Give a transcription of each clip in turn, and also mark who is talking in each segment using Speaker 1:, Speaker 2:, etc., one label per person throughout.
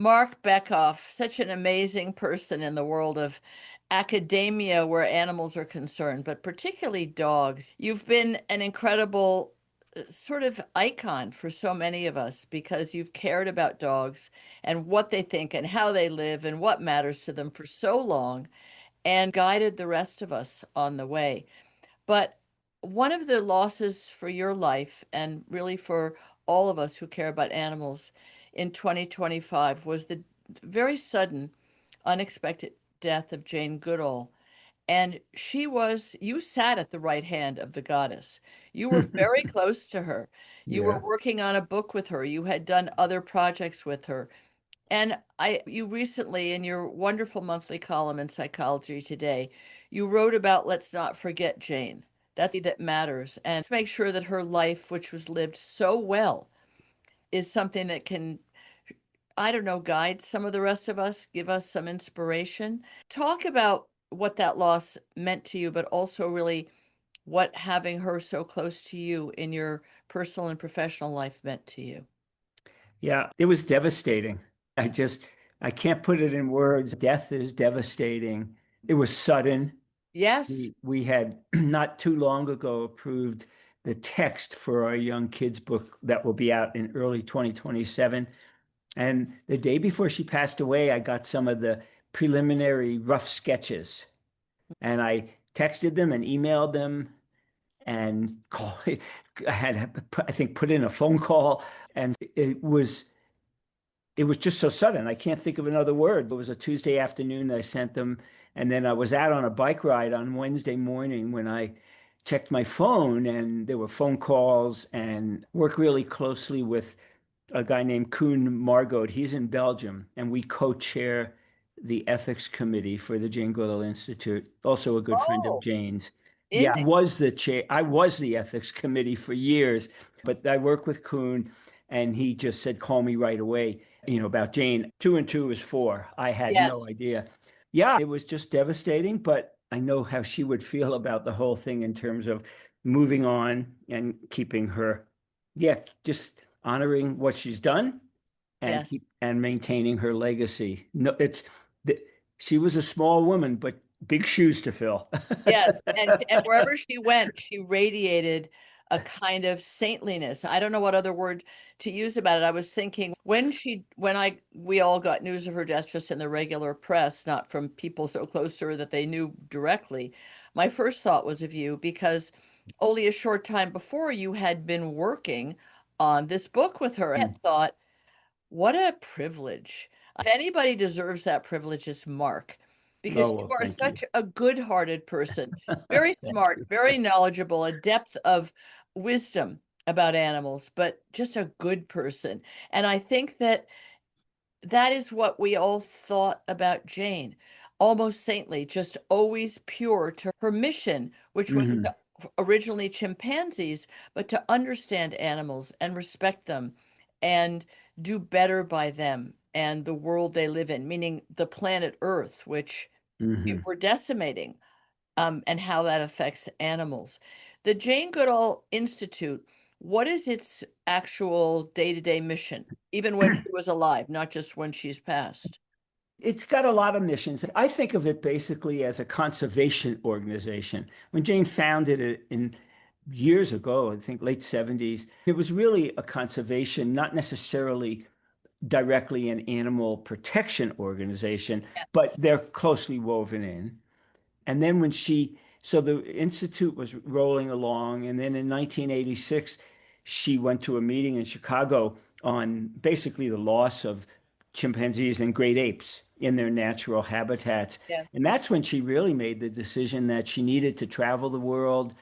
Speaker 1: Marc Bekoff, such an amazing person in the world of academia where animals are concerned, but particularly dogs. You've been an incredible sort of icon for so many of us because you've cared about dogs and what they think and how they live and what matters to them for so long and guided the rest of us on the way. But one of the losses for your life and really for all of us who care about animals in 2025 was the very sudden, unexpected death of Jane Goodall. And you sat at the right hand of the goddess. You were very close to her. You were
Speaker 2: Yeah.
Speaker 1: working on a book with her. You had done other projects with her. And you recently, in your wonderful monthly column in Psychology Today, you wrote about let's not forget Jane. That matters. And let's make sure that her life, which was lived so well, is something that can, I don't know, guide some of the rest of us, give us some inspiration. Talk about what that loss meant to you, but also really what having her so close to you in your personal and professional life meant to you.
Speaker 2: Yeah, it was devastating. I can't put it in words. Death is devastating. It was sudden.
Speaker 1: Yes,
Speaker 2: We had not too long ago approved the text for our young kids book that will be out in early 2027. And the day before she passed away, I got some of the preliminary rough sketches and I texted them and emailed them and I had, I think, put in a phone call and it was just so sudden. I can't think of another word. It was a Tuesday afternoon that I sent them. And then I was out on a bike ride on Wednesday morning when I checked my phone and there were phone calls and work really closely with a guy named Koen Margot. He's in Belgium and we co-chair the ethics committee for the Jane Goodall Institute, also a good friend of
Speaker 1: oh,
Speaker 2: Jane's. Yeah, I
Speaker 1: interesting.
Speaker 2: was the chair. I was the ethics committee for years, but I work with Koen and he just said, call me right away, about Jane. Two and two is four. I had no
Speaker 1: Yes.
Speaker 2: idea. Yeah, it was just devastating, but I know how she would feel about the whole thing in terms of moving on and keeping her, yeah, just honoring what she's done and
Speaker 1: Yes.
Speaker 2: keep and maintaining her legacy. No, she was a small woman, but big shoes to fill.
Speaker 1: Yes, and wherever she went, she radiated a kind of saintliness. I don't know what other word to use about it. I was thinking when we all got news of her death just in the regular press, not from people so close to her that they knew directly. My first thought was of you because only a short time before you had been working on this book with her. I had thought, what a privilege. If anybody deserves that privilege, it's Mark, because
Speaker 2: Oh,
Speaker 1: you
Speaker 2: well,
Speaker 1: are
Speaker 2: thank you.
Speaker 1: such a good-hearted person, very
Speaker 2: Thank
Speaker 1: smart,
Speaker 2: you.
Speaker 1: very knowledgeable, a depth of wisdom about animals, but just a good person. And I think that that is what we all thought about Jane. Almost saintly, just always pure to her mission, which was
Speaker 2: Hmm.
Speaker 1: originally chimpanzees, but to understand animals and respect them and do better by them and the world they live in, meaning the planet Earth, which
Speaker 2: Hmm.
Speaker 1: we're decimating, and how that affects animals. The Jane Goodall Institute, what is its actual day-to-day mission, even when she was alive, not just when she's passed?
Speaker 2: It's got a lot of missions. I think of it basically as a conservation organization. When Jane founded it in years ago, I think late 70s, it was really a conservation, not necessarily directly an animal protection organization, but
Speaker 1: Yes.
Speaker 2: they're closely woven in. And then so the Institute was rolling along. And then in 1986, she went to a meeting in Chicago on basically the loss of chimpanzees and great apes in their natural habitats.
Speaker 1: Yeah.
Speaker 2: And that's when she really made the decision that she needed to travel the world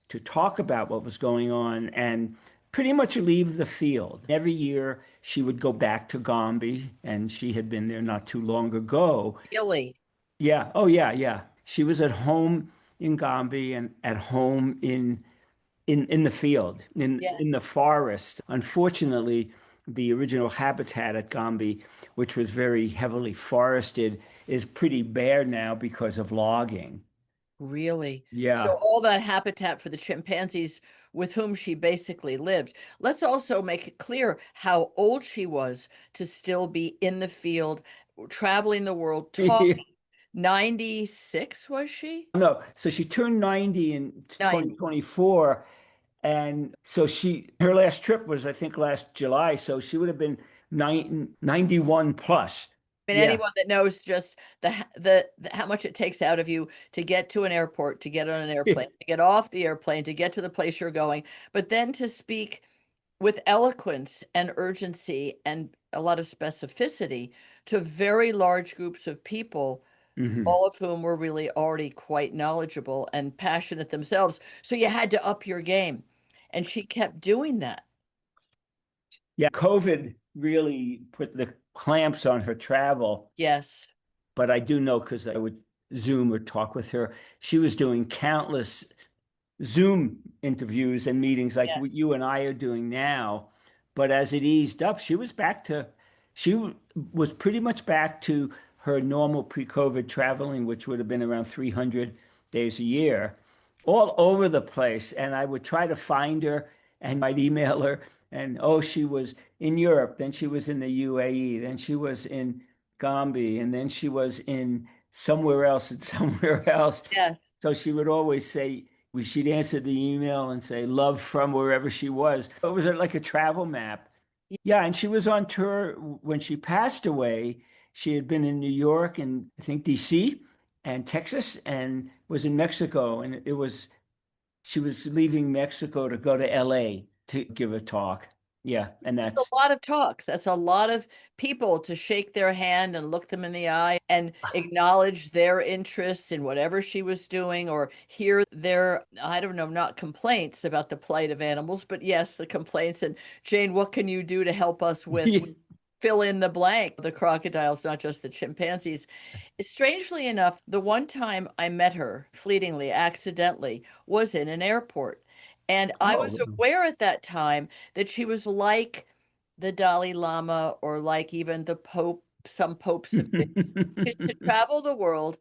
Speaker 2: to talk about what was going on and pretty much leave the field. Every year she would go back to Gombe, and she had been there not too long ago.
Speaker 1: Really?
Speaker 2: Yeah. Oh, yeah, yeah. She was at home in Gombe and at home in the field,
Speaker 1: Yeah.
Speaker 2: in the forest. Unfortunately, the original habitat at Gombe, which was very heavily forested, is pretty bare now because of logging.
Speaker 1: Really? So
Speaker 2: Yeah.
Speaker 1: all that habitat for the chimpanzees with whom she basically lived. Let's also make it clear how old she was to still be in the field, traveling the world, talking. 96 was she?
Speaker 2: No, so she turned 90 in
Speaker 1: 90.
Speaker 2: 2024. And so her last trip was, I think, last July. So she would have been 91 plus.
Speaker 1: I mean,
Speaker 2: Yeah.
Speaker 1: anyone that knows just the how much it takes out of you to get to an airport, to get on an airplane, to get off the airplane, to get to the place you're going, but then to speak with eloquence and urgency and a lot of specificity to very large groups of people,
Speaker 2: Hmm.
Speaker 1: all of whom were really already quite knowledgeable and passionate themselves. So you had to up your game. And she kept doing that.
Speaker 2: Yeah. COVID really put the clamps on her travel.
Speaker 1: Yes.
Speaker 2: But I do know because I would Zoom or talk with her. She was doing countless Zoom interviews and meetings like what
Speaker 1: Yes.
Speaker 2: you and I are doing now. But as it eased up, she was pretty much back to her normal pre-COVID traveling, which would have been around 300 days a year, all over the place. And I would try to find her and I'd email her. And oh, she was in Europe, then she was in the UAE, then she was in Gambia, and then she was in somewhere else and somewhere else.
Speaker 1: Yes.
Speaker 2: So she would always say, she'd answer the email and say, love from wherever she was. It was like a travel map. Yeah. And she was on tour when she passed away. She had been in New York and I think DC and Texas and was in Mexico. And she was leaving Mexico to go to LA to give a talk. Yeah. And
Speaker 1: A
Speaker 2: that's,
Speaker 1: lot of talks. That's a lot of people to shake their hand and look them in the eye and acknowledge their interest in whatever she was doing or hear their, I don't know, not complaints about the plight of animals, but yes, the complaints. And Jane, what can you do to help us with fill in the blank? The crocodiles, not just the chimpanzees. Strangely enough, the one time I met her fleetingly, accidentally, was in an airport. And I was
Speaker 2: oh,
Speaker 1: aware at that time that she was like the Dalai Lama or like even the Pope, some popes have been, to travel the world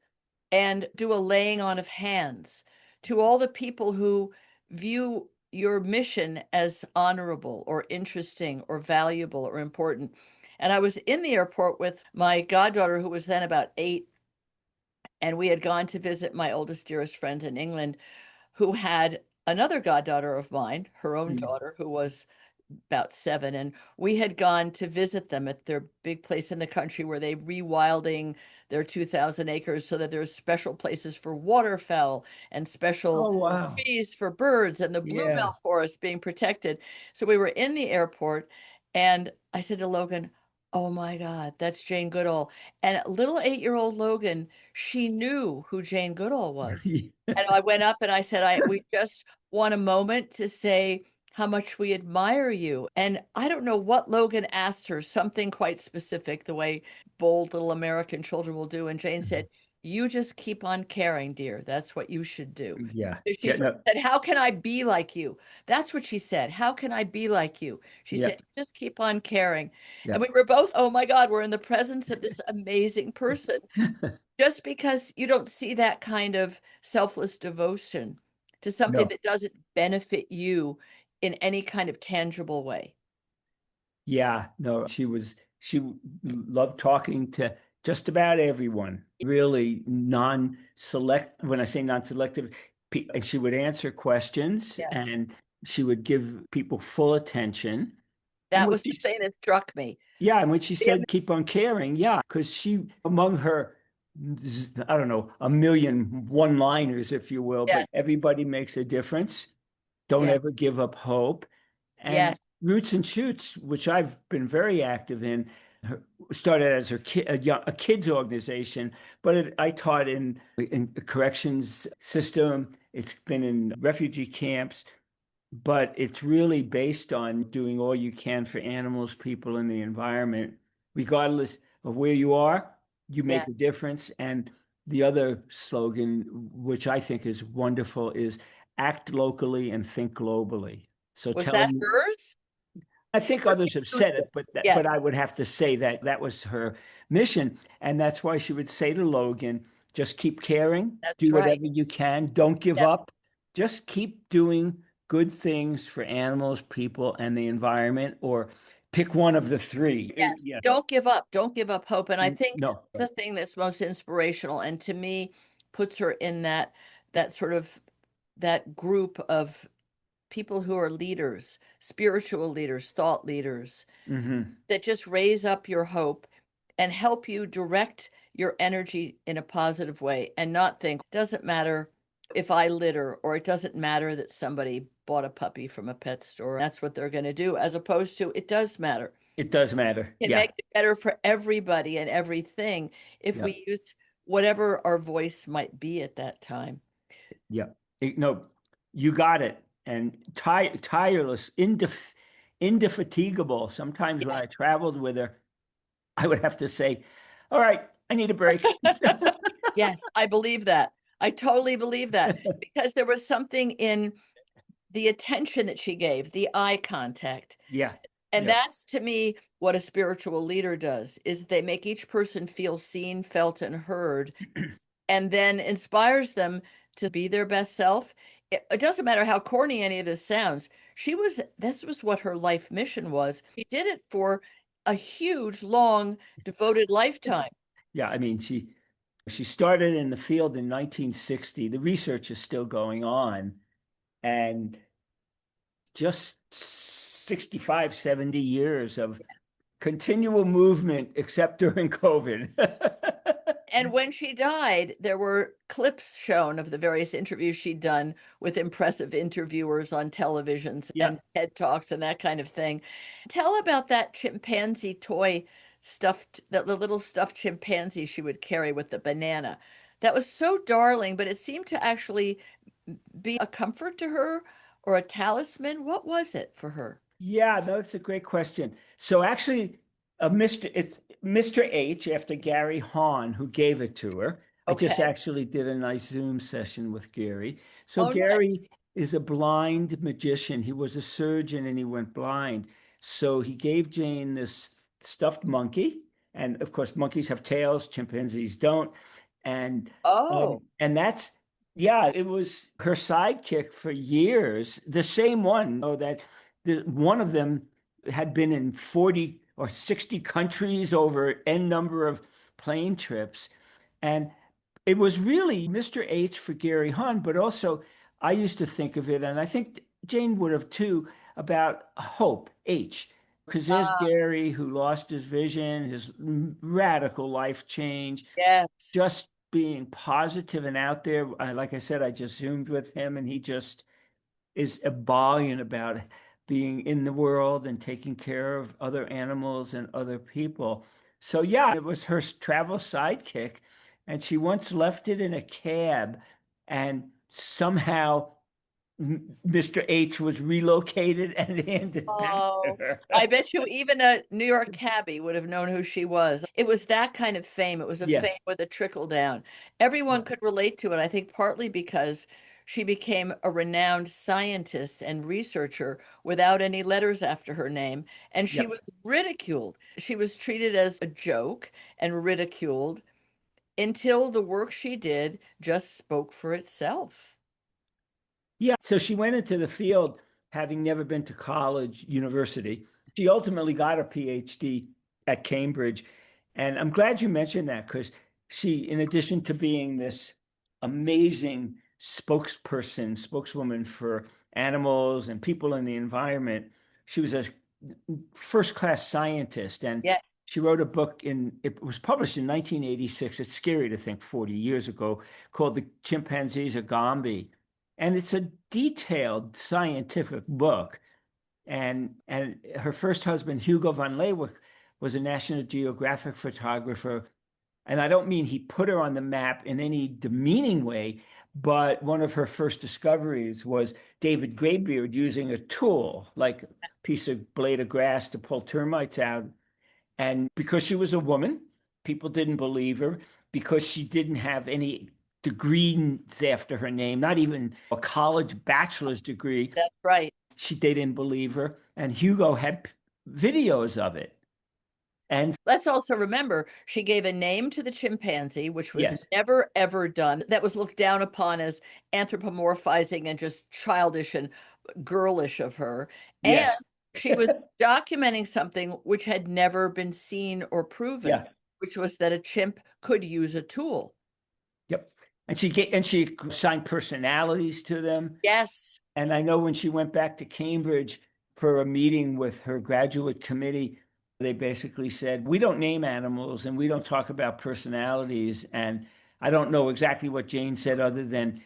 Speaker 1: and do a laying on of hands to all the people who view your mission as honorable or interesting or valuable or important. And I was in the airport with my goddaughter, who was then about 8, and we had gone to visit my oldest, dearest friend in England, who had another goddaughter of mine, her own daughter, who was about 7, and we had gone to visit them at their big place in the country where they rewilding their 2,000 acres so that there's special places for waterfowl and special
Speaker 2: oh, wow.
Speaker 1: trees for birds and the
Speaker 2: Yeah.
Speaker 1: bluebell forest being protected. So we were in the airport and I said to Logan, "Oh my God, that's Jane Goodall." And little 8-year-old Logan, she knew who Jane Goodall was. And I went up and I said, we just want a moment to say how much we admire you. And I don't know what Logan asked her, something quite specific, the way bold little American children will do. And Jane said, "You just keep on caring, dear. That's what you should do."
Speaker 2: Yeah.
Speaker 1: So she
Speaker 2: Yeah.
Speaker 1: sort of
Speaker 2: No,
Speaker 1: said, "How can I be like you?" That's what she said. "How can I be like you?" She
Speaker 2: yeah.
Speaker 1: said, "Just keep on caring."
Speaker 2: Yeah.
Speaker 1: And we were both, oh my God, we're in the presence of this amazing person just because you don't see that kind of selfless devotion to something
Speaker 2: No.
Speaker 1: that doesn't benefit you in any kind of tangible way.
Speaker 2: Yeah. No. She loved talking to just about everyone. Really non-select. When I say non-selective, and she would answer questions
Speaker 1: Yeah.
Speaker 2: and she would give people full attention. And
Speaker 1: That was the thing that struck me.
Speaker 2: yeah, and when she
Speaker 1: The
Speaker 2: said keep on caring, yeah, because she, among her, I don't know, a million one-liners, if you will,
Speaker 1: Yeah,
Speaker 2: but everybody makes a difference. Don't
Speaker 1: yeah,
Speaker 2: ever give up hope. And
Speaker 1: yes.
Speaker 2: Roots and Shoots, which I've been very active in, started as a kids organization, but I taught in the corrections system. It's been in refugee camps, but it's really based on doing all you can for animals, people, and the environment, regardless of where you are. You
Speaker 1: Yeah.
Speaker 2: make a difference. And the other slogan, which I think is wonderful, is act locally and think globally. So
Speaker 1: Was that
Speaker 2: telling,
Speaker 1: hers?
Speaker 2: I think
Speaker 1: Or
Speaker 2: others have
Speaker 1: Jane
Speaker 2: said
Speaker 1: Goodall?
Speaker 2: it, but I
Speaker 1: Yes.
Speaker 2: would have to say that that was her mission, and that's why she would say to Logan, Just keep caring,
Speaker 1: That's
Speaker 2: do
Speaker 1: right.
Speaker 2: whatever you can, don't give
Speaker 1: Yeah.
Speaker 2: up. Just keep doing good things for animals, people, and the environment, or pick one of the three.
Speaker 1: Yes.
Speaker 2: Yeah.
Speaker 1: Don't give up. Don't give up hope. And I think
Speaker 2: No.
Speaker 1: the thing that's most inspirational and to me puts her in that sort of that group of people who are leaders, spiritual leaders, thought leaders
Speaker 2: Hmm.
Speaker 1: that just raise up your hope and help you direct your energy in a positive way and not think, doesn't matter if I litter or it doesn't matter that somebody bought a puppy from a pet store. That's what they're going to do, as opposed to it does matter.
Speaker 2: It does matter.
Speaker 1: Can
Speaker 2: Yeah.
Speaker 1: make it better for everybody and everything if
Speaker 2: Yeah.
Speaker 1: we use whatever our voice might be at that time.
Speaker 2: Yeah. No, you got it. And tireless, indefatigable. Sometimes when
Speaker 1: Yes.
Speaker 2: I traveled with her, I would have to say, "All right, I need a break."
Speaker 1: Yes, I believe that. I totally believe that because there was something in the attention that she gave, the eye contact.
Speaker 2: Yeah.
Speaker 1: And
Speaker 2: Yeah.
Speaker 1: that's to me what a spiritual leader does is they make each person feel seen, felt, and heard, and then inspires them to be their best self. It doesn't matter how corny any of this sounds. This was what her life mission was. She did it for a huge, long, devoted lifetime.
Speaker 2: Yeah. I mean, she started in the field in 1960. The research is still going on, and just 65, 70 years of continual movement, except during COVID.
Speaker 1: And when she died, there were clips shown of the various interviews she'd done with impressive interviewers on televisions
Speaker 2: Yeah.
Speaker 1: and TED Talks and that kind of thing. Tell about that chimpanzee toy stuffed, that the little stuffed chimpanzee she would carry with the banana. That was so darling, but it seemed to actually be a comfort to her or a talisman. What was it for her?
Speaker 2: Yeah, no, that's a great question. So actually, it's Mr. H after Gary Hahn who gave it to her. I just
Speaker 1: Okay.
Speaker 2: actually did a nice Zoom session with Gary. So
Speaker 1: Oh, nice.
Speaker 2: Gary is a blind magician. He was a surgeon and he went blind. So he gave Jane this stuffed monkey, and of course, monkeys have tails, chimpanzees don't.
Speaker 1: Oh,
Speaker 2: And that's yeah, it was her sidekick for years. The same one, though, that one of them had been in 40 or 60 countries over n number of plane trips. And it was really Mr. H for Gary Hunt, but also I used to think of it, and I think Jane would have too, about hope, H. Because there's
Speaker 1: ah,
Speaker 2: Gary who lost his vision, his radical life change,
Speaker 1: yes.
Speaker 2: just being positive and out there. Like I said, I just Zoomed with him and he just is ebullient about being in the world and taking care of other animals and other people. So yeah, it was her travel sidekick, and she once left it in a cab, and somehow Mr. H was relocated and handed back to
Speaker 1: Oh,
Speaker 2: her.
Speaker 1: I bet you even a New York cabbie would have known who she was. It was that kind of fame. It was a
Speaker 2: Yeah,
Speaker 1: fame with a trickle down. Everyone could relate to it, I think, partly because she became a renowned scientist and researcher without any letters after her name, and she
Speaker 2: yeah.
Speaker 1: was ridiculed. She was treated as a joke and ridiculed until the work she did just spoke for itself.
Speaker 2: Yeah, so she went into the field having never been to college, university. She ultimately got a PhD at Cambridge. And I'm glad you mentioned that because she, in addition to being this amazing spokeswoman for animals and people in the environment, she was a first-class scientist. And
Speaker 1: Yeah.
Speaker 2: she wrote a book it was published in 1986. It's scary to think 40 years ago, called The Chimpanzees of Gombe, and it's a detailed scientific book. And her first husband, Hugo van Leeuwen, was a National Geographic photographer. And I don't mean he put her on the map in any demeaning way, but one of her first discoveries was David Greybeard using a tool, like a piece of blade of grass, to pull termites out. And because she was a woman, people didn't believe her because she didn't have any degree after her name, not even a college bachelor's degree.
Speaker 1: That's right.
Speaker 2: They didn't believe her. And Hugo had videos of it. And
Speaker 1: Let's also remember she gave a name to the chimpanzee, which was
Speaker 2: yes,
Speaker 1: never ever done. That was looked down upon as anthropomorphizing and just childish and girlish of her. And
Speaker 2: yes,
Speaker 1: she was documenting something which had never been seen or proven,
Speaker 2: yeah,
Speaker 1: which was that a chimp could use a tool.
Speaker 2: yep. And she assigned personalities to them.
Speaker 1: Yes,
Speaker 2: And I know when she went back to Cambridge for a meeting with her graduate committee, they basically said, we don't name animals and we don't talk about personalities. And I don't know exactly what Jane said other than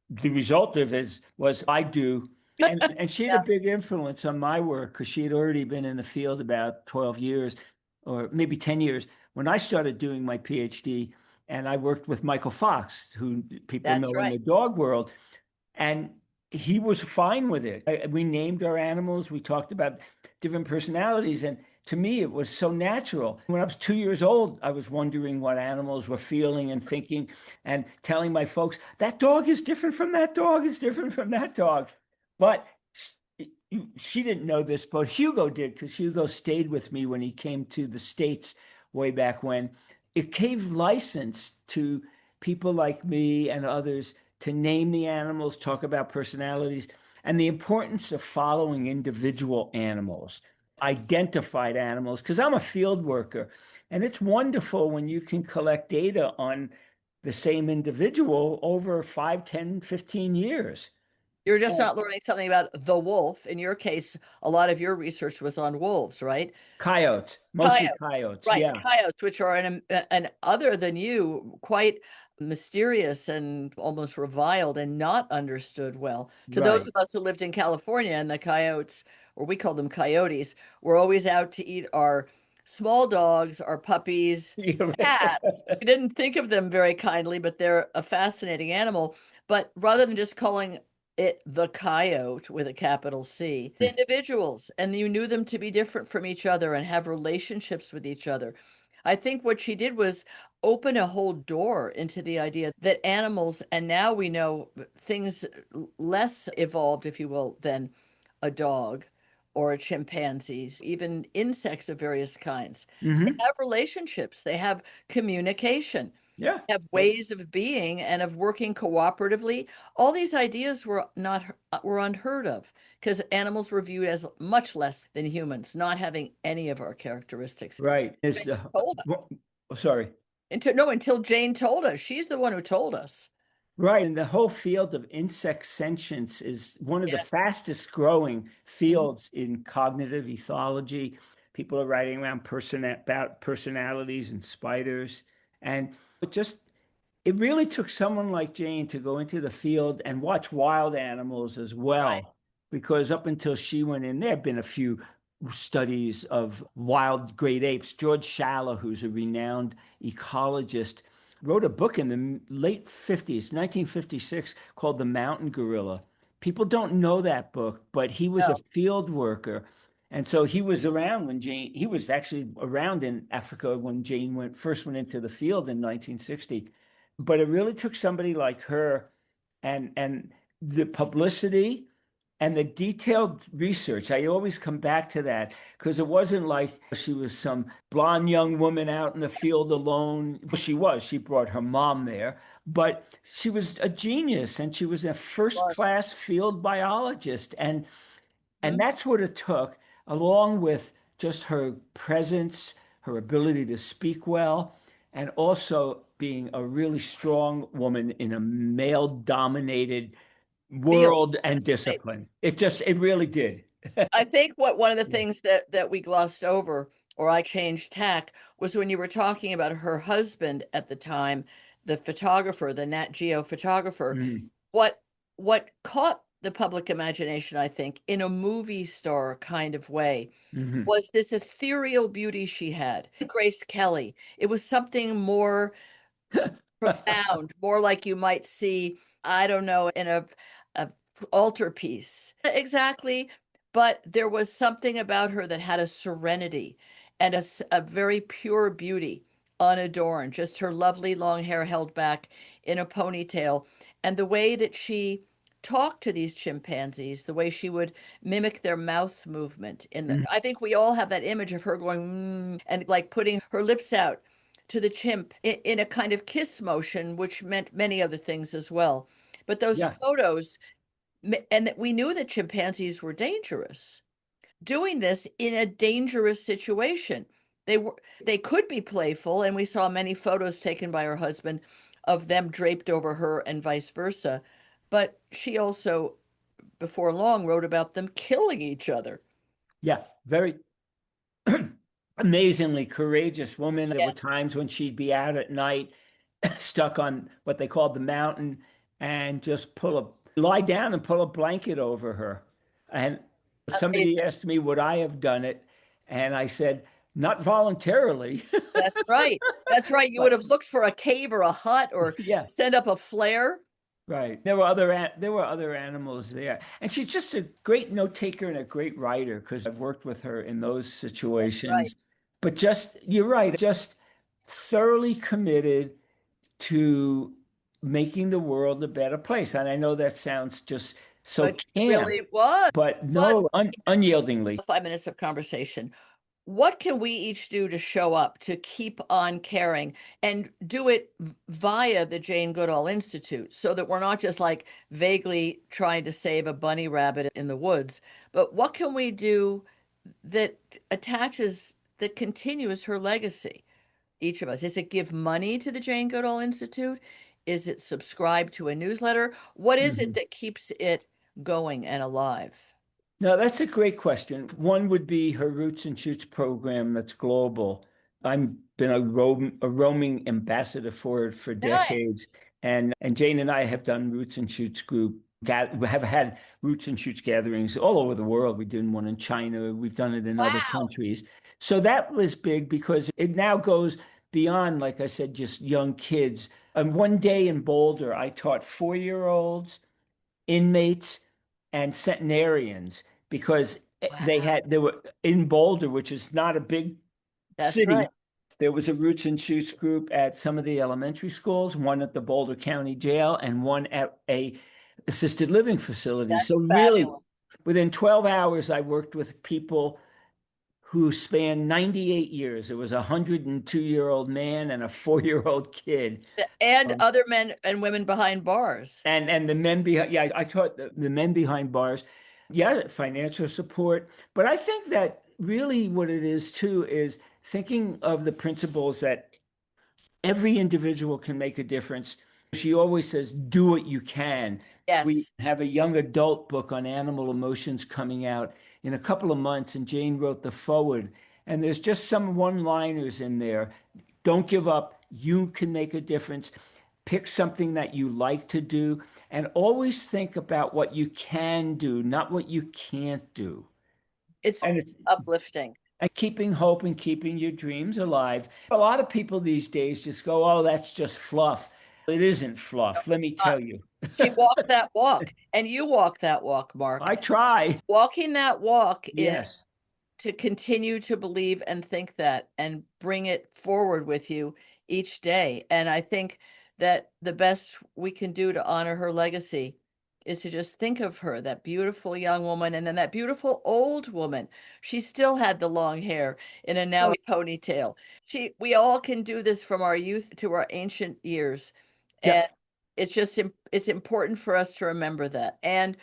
Speaker 2: the result of it was I do. And she had a
Speaker 1: yeah,
Speaker 2: big influence on my work because she had already been in the field about 12 years or maybe 10 years when I started doing my PhD. And I worked with Michael Fox, who people
Speaker 1: that's
Speaker 2: know in
Speaker 1: right.
Speaker 2: the dog world. And he was fine with it. We named our animals. We talked about different personalities. And to me, it was so natural. When I was 2 years old, I was wondering what animals were feeling and thinking and telling my folks, that dog is different from that dog, is different from that dog. But she didn't know this, but Hugo did because Hugo stayed with me when he came to the States way back when. It gave license to people like me and others to name the animals, talk about personalities, and the importance of following individual animals, identified animals, because I'm a field worker. And it's wonderful when you can collect data on the same individual over 5, 10, 15 years.
Speaker 1: You're just
Speaker 2: And
Speaker 1: not learning something about the wolf. In your case, a lot of your research was on wolves, right?
Speaker 2: coyotes, mostly
Speaker 1: Coyote,
Speaker 2: coyotes.
Speaker 1: right,
Speaker 2: Yeah,
Speaker 1: coyotes, which are an other than you, quite mysterious and almost reviled and not understood well. To those
Speaker 2: right.
Speaker 1: of us who lived in California and the coyotes, or we call them coyotes, were always out to eat our small dogs, our puppies,
Speaker 2: You're
Speaker 1: cats.
Speaker 2: right.
Speaker 1: We didn't think of them very kindly, but they're a fascinating animal. But rather than just calling it the coyote with a capital C, individuals, and you knew them to be different from each other and have relationships with each other. I think what she did was open a whole door into the idea that animals, and now we know things less evolved, if you will, than a dog or a chimpanzees, even insects of various kinds. They
Speaker 2: Hmm.
Speaker 1: have relationships, they have communication,
Speaker 2: Yeah.
Speaker 1: have ways of being and of working cooperatively. All these ideas were not were unheard of because animals were viewed as much less than humans, not having any of our characteristics.
Speaker 2: Right.
Speaker 1: Jane told us.
Speaker 2: Sorry.
Speaker 1: Until Jane told us. She's the one who told us.
Speaker 2: Right. And the whole field of insect sentience is one of the
Speaker 1: Yes.
Speaker 2: fastest growing
Speaker 1: Mhm.
Speaker 2: fields in cognitive ethology. People are writing around about personalities and spiders. And it just it really took someone like Jane to go into the field and watch wild animals as
Speaker 1: Right.
Speaker 2: well, because up until she went in, there have been a few studies of wild great apes. George Schaller, who's a renowned ecologist, wrote a book in the late 50s, 1956, called The Mountain Gorilla. People don't know that book, but he was a
Speaker 1: No.
Speaker 2: field worker. And so he was around when he was actually around in Africa when Jane first went into the field in 1960. But it really took somebody like her and the publicity and the detailed research. I always come back to that because it wasn't like she was some blonde young woman out in the field alone. Well, she was. She brought her mom there, but she was a genius and she was a first
Speaker 1: Was.
Speaker 2: class field biologist. And
Speaker 1: Mhm.
Speaker 2: that's what it took, along with just her presence, her ability to speak well, and also being a really strong woman in a male dominated
Speaker 1: Field.
Speaker 2: world and
Speaker 1: Right.
Speaker 2: discipline. It really did.
Speaker 1: I think what one of the
Speaker 2: Yeah.
Speaker 1: things that we glossed over, or I changed tack, was when you were talking about her husband at the time, the photographer, the Nat Geo photographer.
Speaker 2: Mhm.
Speaker 1: What what caught the public imagination, I think, in a movie star kind of way,
Speaker 2: Mhm.
Speaker 1: was this ethereal beauty she had. Grace Kelly. It was something more profound, more like you might see, I don't know, in a altarpiece. Exactly, but there was something about her that had a serenity and a very pure beauty, unadorned, just her lovely long hair held back in a ponytail, and the way that she talk to these chimpanzees, the way she would mimic their mouth movement.
Speaker 2: Mhm.
Speaker 1: I think we all have that image of her going and like putting her lips out to the chimp in a kind of kiss motion, which meant many other things as well. But those
Speaker 2: Yeah,
Speaker 1: photos, and that we knew that chimpanzees were dangerous, doing this in a dangerous situation. They could be playful, and we saw many photos taken by her husband of them draped over her and vice versa. But she also, before long, wrote about them killing each other.
Speaker 2: yeah, very amazingly courageous woman. There were
Speaker 1: Yes.
Speaker 2: times when she'd be out at night, stuck on what they called the mountain, and just lie down and pull a blanket over her. And somebody
Speaker 1: Amazing.
Speaker 2: asked me, would I have done it? And I said, not voluntarily,
Speaker 1: That's right. That's right. You would
Speaker 2: but
Speaker 1: have looked for a cave or a hut or
Speaker 2: yeah.
Speaker 1: send up a flare.
Speaker 2: Right. There were other animals there. And she's just a great note taker and a great writer because I've worked with her in those
Speaker 1: Right.
Speaker 2: situations. But just you're right, just thoroughly committed to making the world a better place. And I know that sounds just so
Speaker 1: But she
Speaker 2: camp,
Speaker 1: really was.
Speaker 2: but
Speaker 1: Was
Speaker 2: no, unyieldingly.
Speaker 1: 5 minutes of conversation. What can we each do to show up, to keep on caring, and do it via the Jane Goodall Institute so that we're not just like vaguely trying to save a bunny rabbit in the woods, but what can we do that that continues her legacy? Each of us. Is it give money to the Jane Goodall Institute? Is it subscribe to a newsletter? What is it
Speaker 2: Mhm.
Speaker 1: that keeps it going and alive?
Speaker 2: No, that's a great question. One would be her Roots and Shoots program that's global. I've been a roaming ambassador for it for decades.
Speaker 1: Nice.
Speaker 2: And Jane and I have done Roots and Shoots we have had Roots and Shoots gatherings all over the world. We did one in China. We've done it in other
Speaker 1: Wow.
Speaker 2: countries. So that was big because it now goes beyond, like I said, just young kids. And one day in Boulder, I taught 4-year-olds, inmates, and centenarians because
Speaker 1: Wow.
Speaker 2: they were in Boulder, which is not a big
Speaker 1: That's right.
Speaker 2: city. There was a Roots and Shoots group at some of the elementary schools, one at the Boulder County Jail and one at a assisted living facility.
Speaker 1: That's
Speaker 2: So really,
Speaker 1: fabulous.
Speaker 2: within 12 hours, I worked with people who spanned 98 years. It was a 102-year-old man and a 4-year-old kid.
Speaker 1: And
Speaker 2: Um,
Speaker 1: other men and women behind bars.
Speaker 2: and the men behind, yeah, I taught the men behind bars, yeah, financial support. But I think that really what it is too is thinking of the principles that every individual can make a difference. She always says, do what you can. We
Speaker 1: Yes.
Speaker 2: have a young adult book on animal emotions coming out in a couple of months, and Jane wrote the forward. And there's just some one-liners in there. Don't give up. You can make a difference. Pick something that you like to do, and always think about what you can do, not what you can't do.
Speaker 1: It's
Speaker 2: And it's
Speaker 1: uplifting.
Speaker 2: and keeping hope and keeping your dreams alive. A lot of people these days just go, oh, that's just fluff. It isn't fluff, let me
Speaker 1: Uh,
Speaker 2: tell you.
Speaker 1: she walked that walk, and you walk that walk, Mark.
Speaker 2: I try.
Speaker 1: Walking that walk is
Speaker 2: Yes.
Speaker 1: to continue to believe and think that and bring it forward with you each day. And I think that the best we can do to honor her legacy is to just think of her, that beautiful young woman, and then that beautiful old woman. She still had the long hair in a now
Speaker 2: Oh,
Speaker 1: ponytail. We all can do this from our youth to our ancient years. And
Speaker 2: yep.
Speaker 1: it's important for us to remember that. And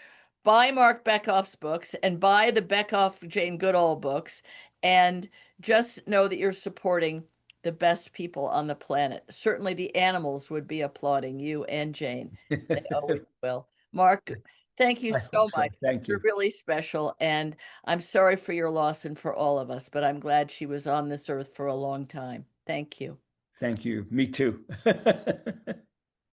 Speaker 1: buy Marc Bekoff's books and buy the Bekoff Jane Goodall books and just know that you're supporting the best people on the planet. Certainly the animals would be applauding you and Jane. They always will. Mark, thank you
Speaker 2: I
Speaker 1: so
Speaker 2: hope so.
Speaker 1: much.
Speaker 2: Thank
Speaker 1: You're
Speaker 2: you.
Speaker 1: really special, and I'm sorry for your loss and for all of us, but I'm glad she was on this earth for a long time. Thank you.
Speaker 2: Thank you. Me too.